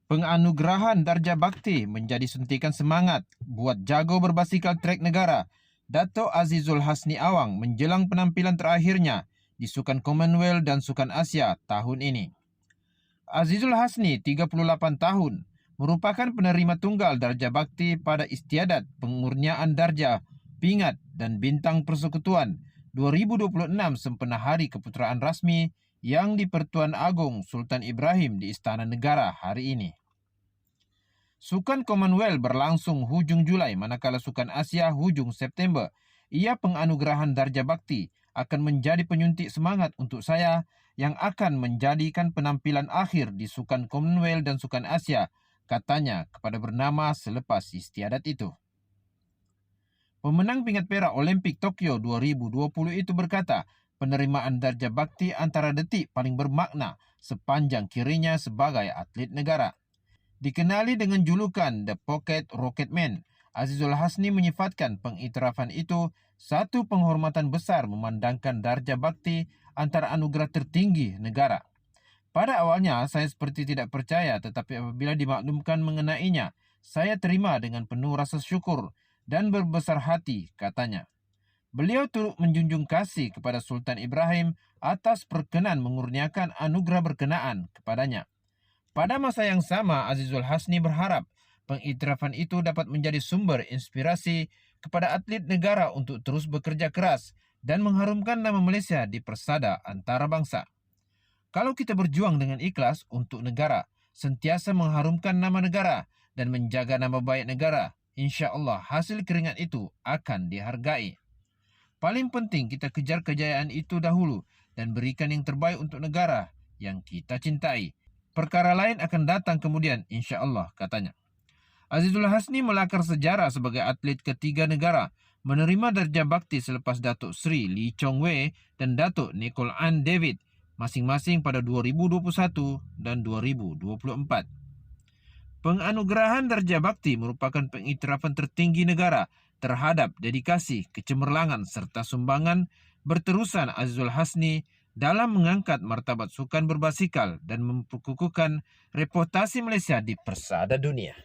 Penganugerahan Darjah Bakti menjadi suntikan semangat buat jago berbasikal trek negara Dato' Azizul Hasni Awang menjelang penampilan terakhirnya di Sukan Commonwealth dan Sukan Asia tahun ini. Azizul Hasni, 38 tahun, merupakan penerima tunggal Darjah Bakti pada Istiadat Pengurniaan Darjah, Pingat dan Bintang Persekutuan 2026 sempena Hari Keputeraan Rasmi yang di Pertuan Agong Sultan Ibrahim di Istana Negara hari ini. Sukan Commonwealth berlangsung hujung Julai manakala Sukan Asia hujung September. Ia penganugerahan Darjah Bakti akan menjadi penyuntik semangat untuk saya yang akan menjadikan penampilan akhir di Sukan Commonwealth dan Sukan Asia, katanya kepada Bernama selepas istiadat itu. Pemenang pingat perak Olimpik Tokyo 2020 itu berkata, penerimaan Darjah Bakti antara detik paling bermakna sepanjang kirinya sebagai atlet negara. Dikenali dengan julukan The Pocket Rocketman, Azizul Hasni menyifatkan pengiktirafan itu satu penghormatan besar memandangkan Darjah Bakti antara anugerah tertinggi negara. Pada awalnya, saya seperti tidak percaya, tetapi apabila dimaklumkan mengenainya, saya terima dengan penuh rasa syukur dan berbesar hati, katanya. Beliau turut menjunjung kasih kepada Sultan Ibrahim atas perkenan mengurniakan anugerah berkenaan kepadanya. Pada masa yang sama, Azizul Hasni berharap pengiktirafan itu dapat menjadi sumber inspirasi kepada atlet negara untuk terus bekerja keras dan mengharumkan nama Malaysia di persada antarabangsa. Kalau kita berjuang dengan ikhlas untuk negara, sentiasa mengharumkan nama negara dan menjaga nama baik negara, insya-Allah hasil keringat itu akan dihargai. Paling penting kita kejar kejayaan itu dahulu dan berikan yang terbaik untuk negara yang kita cintai. Perkara lain akan datang kemudian, insya-Allah, katanya. Azizul Hasni melakar sejarah sebagai atlet ketiga negara menerima Darjah Bakti selepas Datuk Seri Lee Chong Wei dan Datuk Nicole Ann David masing-masing pada 2021 dan 2024. Penganugerahan Darjah Bakti merupakan pengiktirafan tertinggi negara terhadap dedikasi, kecemerlangan serta sumbangan berterusan Azizul Hasni dalam mengangkat martabat sukan berbasikal dan memperkukuhkan reputasi Malaysia di persada dunia.